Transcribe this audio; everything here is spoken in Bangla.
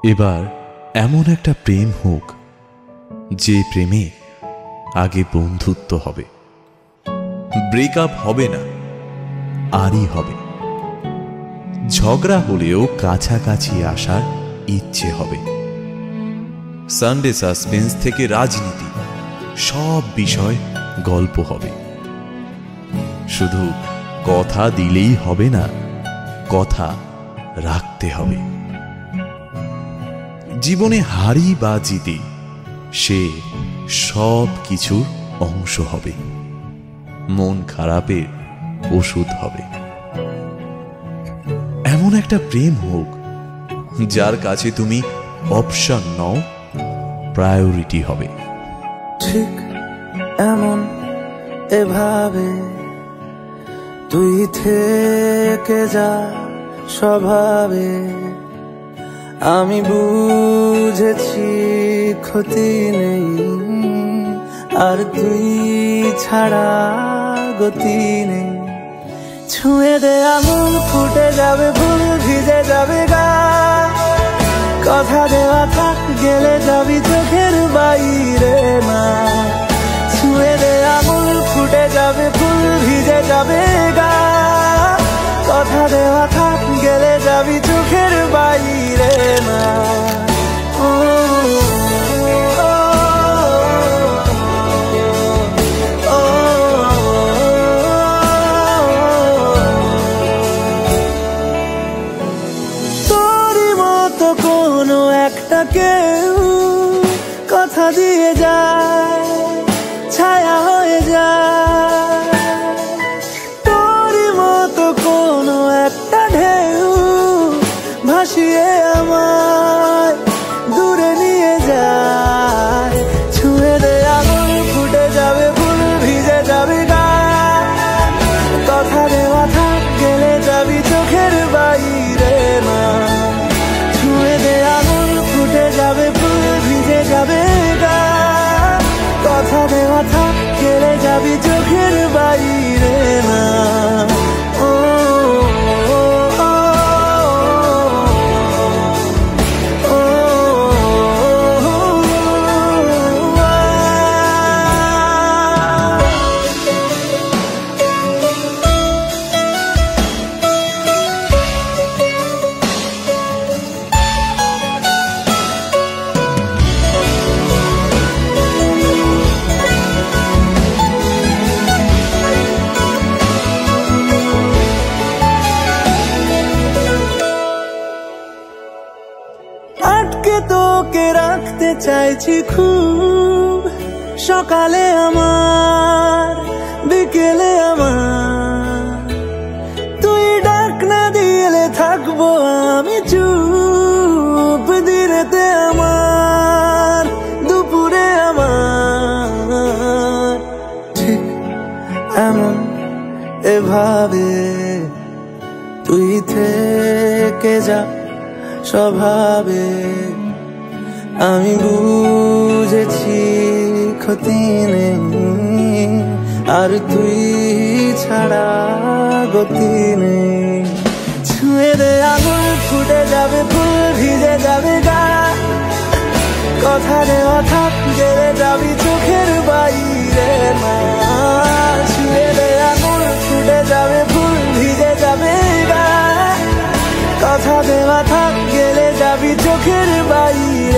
এবার এমন একটা প্রেম হোক যে প্রেমে আগে বন্ধুত্ব হবে, ব্রেকআপ হবে না, আরই হবে। ঝগড়া হলেও কাছাকাছি আসার ইচ্ছে হবে। সানডে সাসপেন্স থেকে রাজনীতি, সব বিষয় গল্প হবে। শুধু কথা দিলেই হবে না, কথা রাখতে হবে। জীবনে হারি বা জিতে সে সব কিছুর অংশ হবে, মন খারাপের ওষুধ হবে। এমন একটা প্রেম হোক যার কাছে তুমি অপশন নও, প্রায়োরিটি হবে। ঠিক এমন এভাবে তুই থেকে যা স্বভাবে, আমি বুঝেছি ক্ষতি নেই, আর তুই ছাড়া গতি নেই। ছুঁয়ে দে আঙুল, ফুটে যাবে ফুল, ভিজে যাবে গা। কথা দেওয়া থাক, গেলে যাবি চোখের বাইরে না। ছুঁয়ে দে আঙুল, ফুটে যাবে ফুল, ভিজে যাবে গা। কথা দেওয়া থাক, গেলে যাবি চোখের বাইরে না। কেউ কথা দিয়ে যায়, ছায়া হয়ে যায়। তোরই মতো কোনো একটা ঢেউ ভাসিয়ে আমায় দূরে নিয়ে যায়। ছুঁয়ে দে আঙুল, ফুটে যাবে ফুল, ভিজে যাবে গা। কথা দেওয়া থাক, গেলে যাবি চোখের বাইরে না। ছুঁয়ে দে আঙুল, ফুটে যাবে ফুল, ভিজে যাবে গা। কথা দেওয়া থাক, গেলে যাবি চোখের বাইরে না। তোকে রাখতে চাইছি খুব, সকালে আমার, বিকেলে আমার। তুই ডাক না দিলে থাকবো আমি চুপ, দিনেতে আমার, দুপুরে আমার। ঠিক এমন এভাবে তুই থেকে যা স্বভাবে, আমি বুঝেছি ক্ষতি নেই, আর তুই ছাড়া গতি নেই। ছুঁয়ে দে আঙুল, ফুটে যাবে ফুল, ভিজে যাবে গা। কথা দেওয়া থাক, গেলে যাবি চোখের বাইরে না। ছুঁয়ে দে আঙুল, ফুটে যাবে ফুল, ভিজে যাবে গা। কথা দেওয়া থাক, গেলে যাবি চোখের বাইরে।